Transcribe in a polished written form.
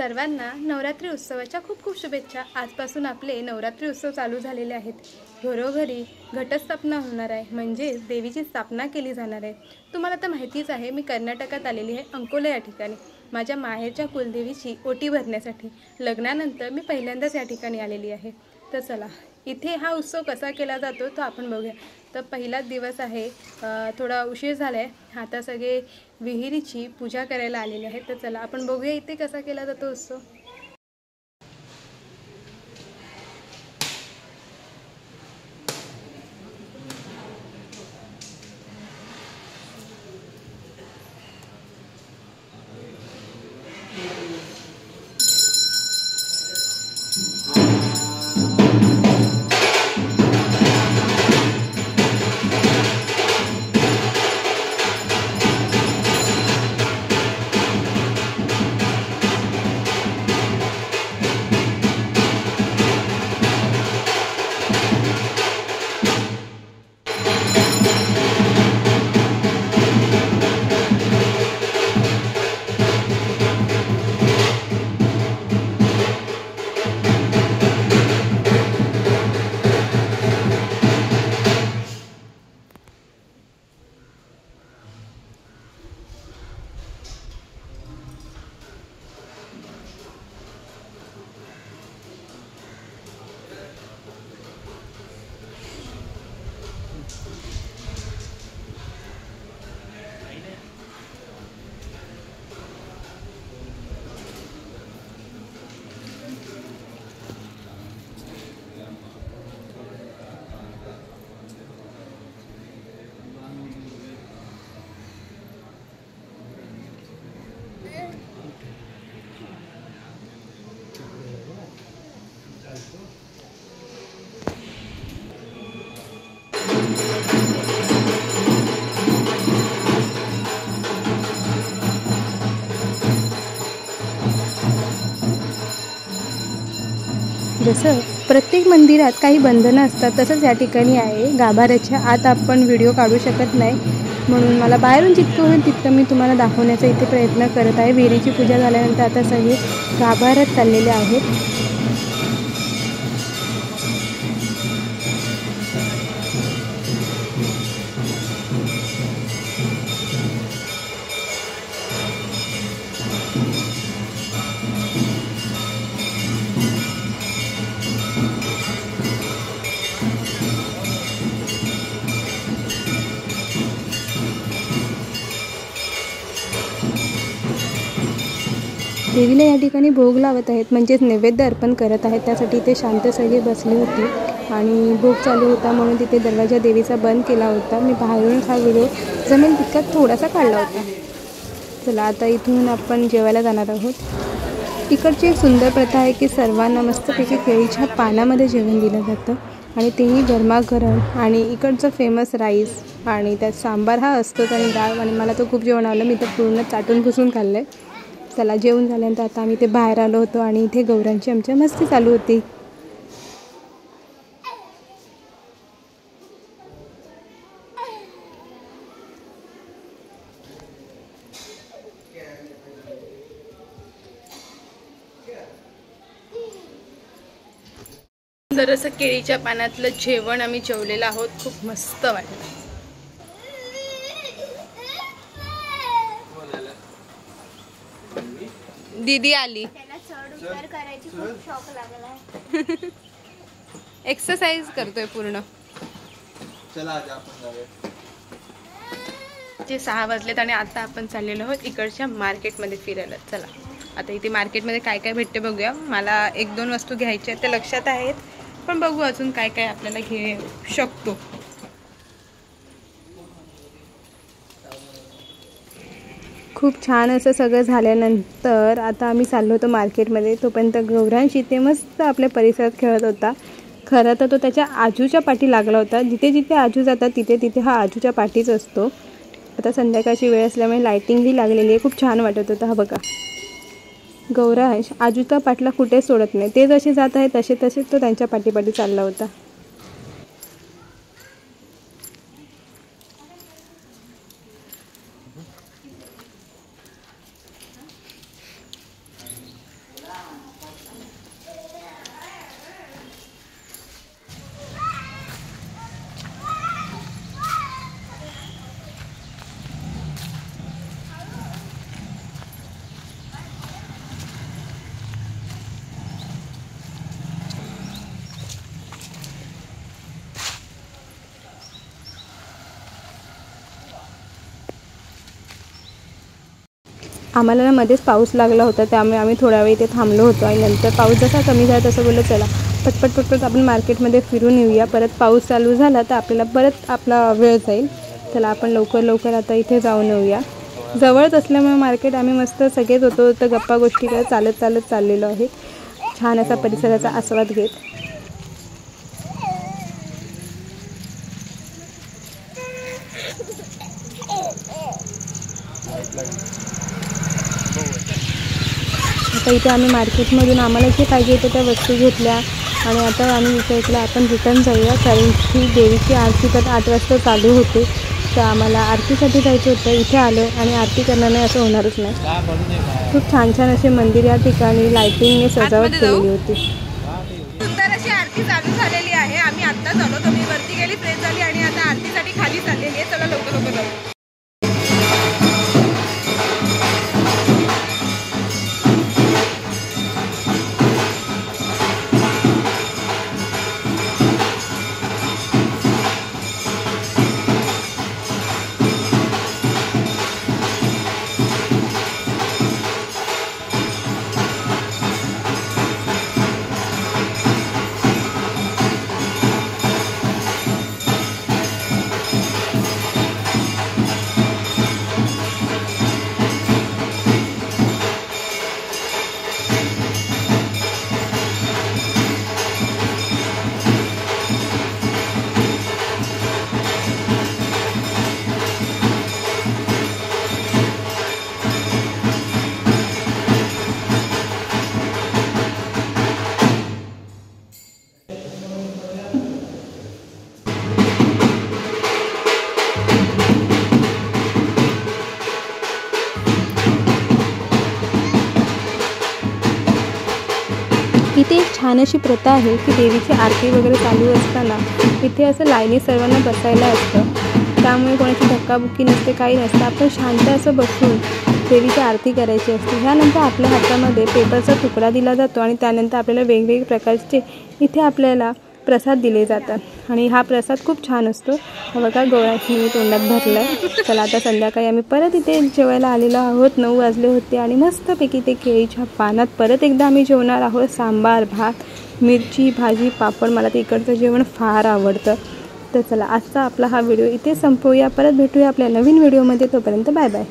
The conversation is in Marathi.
सर्वांना नवरात्री उत्सवाच्या खूप खूप शुभेच्छा। आजपासून आपले नवरात्री उत्सव चालू झालेले आहेत। घरोघरी घटस्थापना होणार आहे, म्हणजे देवीची स्थापना केली जाणार आहे। तुम्हाला तर माहितीच आहे, मी कर्नाटकात आलेली आहे, अंकोला या ठिकाणी माझ्या माहेरच्या कुलदेवीची ओटी भरण्यासाठी। लग्नानंतर मी पहिल्यांदाच या ठिकाणी आलेली आहे। तर चला, इथे हा उत्सव कसा केला जातो तो आपण बघूया। तर पहिलाच दिवस आहे, थोडा उशीर झाला आहे। आता सगळे विहिरीची पूजा करायला आलेले आहेत। तर चला आपण बघूया इथे कसा केला जातो उत्सव। जसं प्रत्येक मंदिरात काही बंधनं असतात, तसंच या ठिकाणी आहे। गाभाऱ्याच्या आत आपण व्हिडिओ काढू शकत नाही, म्हणून मला बाहेरून जितकं होईल तितकं मी तुम्हाला दाखवण्याचा इथे प्रयत्न करत आहे। विहिरीची पूजा झाल्यानंतर आता सगळे गाभाऱ्यात चाललेले आहेत। देवीला या ठिकाणी भोग लावत आहेत, म्हणजेच नैवेद्य अर्पण करत आहेत। त्यासाठी ते शांत सगळे बसली होती आणि भोग चालू होता, म्हणून तिथे दरवाजा देवीचा बंद केला होता। मी बाहेरून हा व्हिडिओ जमेल तितका थोडासा काढला होता। चला आता इथून आपण जेवायला जाणार आहोत। इकडची एक सुंदर प्रथा आहे की सर्वांना मस्तपैकी केळीच्या पानामध्ये जेवण दिलं जातं, आणि तेही गरमागरम। आणि इकडचं फेमस राईस आणि त्यात सांबार हा असतोच, आणि डाळ। आणि मला तो खूप जेवण आवडलं, मी तर पूर्ण चाटून पुसून खाल्लं आहे। चला, जेवण झाल्यानंतर आता आम्ही इथे बाहेर आलो होतो, आणि इथे गौरांची आमच्या मस्ती चालू होती। सुंदर असं केळीच्या पानातलं जेवण आम्ही जेवलेलं आहोत, खूप मस्त वाटलं। दीदी आली, करायची खूप शौक लागला। एक्सरसाइज करतोय पूर्ण। चला आज आपण जाऊया। जे 6 वाजलेत आणि आता आपण चाललेलो आहोत इकडच्या मार्केटमध्ये फिरायला। चला आता इथे मार्केटमध्ये काय काय भेटते बघूया। मला 1-2 वस्तू घ्यायच्या त्या लक्षात आहेत, पण बघू अजून काय काय आपल्याला घेऊ शकतो। खूप छान असं सगळं झाल्यानंतर आता आम्ही चाललो होतो मार्केटमध्ये। तोपर्यंत गौरांश इथे मस्त आपल्या परिसरात खेळत होता। खरं तर तो त्याच्या आजूच्या पाठी लागला होता। जिथे जिथे आजू जातात तिथे तिथे हा आजूच्या पाठीच असतो। आता संध्याकाळची वेळ असल्यामुळे लाइटिंगही लागलेली आहे, खूप छान वाटत होतं। हा बघा, गौरांश आजूचा पाठला कुठे सोडत नाही, ते जसे जात आहे तसे तसेच तो त्यांच्या पाठीपाठी चालला होता। आम्हाला ना मध्येच पाऊस लागला होता, त्यामुळे आम्ही थोडा वेळ इथे थांबलो होतो आणि नंतर पाऊस जसा कमी झाला तसं बोललं चला पटपट आपण मार्केटमध्ये फिरून येऊया, परत पाऊस चालू झाला तर आपल्याला परत आपला वेळ जाईल। चला आपण लवकर आता इथे जाऊन येऊया। जवळच असल्यामुळे मार्केट आम्ही मस्त सगळेच होतो तर गप्पा गोष्टी करत चालत चाललेलो आहे, छान असा परिसराचा आस्वाद घेत। आता इथे आम्ही मार्केटमधून आम्हाला जे पाहिजे होतं त्या वस्तू घेतल्या आणि आता आम्ही विचार केला आपण रिटर्न जाऊया, कारण की देवीची आरती तर 8 वाजता चालू होते, तर आम्हाला आरतीसाठी जायचं होतं। इथे आलो आणि आरती करणार नाही असं होणारच नाही। खूप छान असे मंदिर या ठिकाणी लाईटिंगने सजावट केलेली होती। सुंदर अशी आरती चालू झालेली आहे। आम्ही आत्ताच आलो, तुम्ही वरती गेली फ्रेश झाली आणि आता आरतीसाठी खाली चाललेली आहे। चला लवकर जाऊ। इथे एक छान अशी प्रथा आहे की देवीची आरती वगैरे चालू असताना इथे असं लाईनी सर्वांना बसायला असतं, त्यामुळे कोणाची धक्काबुक्की नसते, काही नसतं। आपण शांत असं बसून देवीची आरती करायची असते। ह्यानंतर आपल्या हातामध्ये पेपरचा तुकडा दिला जातो आणि त्यानंतर आपल्याला वेगवेगळे प्रकारचे इथे आपल्याला प्रसाद दिले जातात आणि हा प्रसाद खूप छान असतो। बघा गोळाची मी तोंडात भरला आहे। चला आता संध्याकाळी आम्ही परत इथे जेवायला आलेलो आहोत, 9 वाजले होते आणि मस्तपैकी ते केळीच्या पानात परत एकदा आम्ही जेवणार आहोत। सांबार, भात, मिरची, भाजी, पापड, मला ते इकडचं जेवण फार आवडतं। तर चला आजचा आपला हा व्हिडिओ इथे संपवूया, परत भेटूया आपल्या नवीन व्हिडिओमध्ये, तोपर्यंत बाय बाय।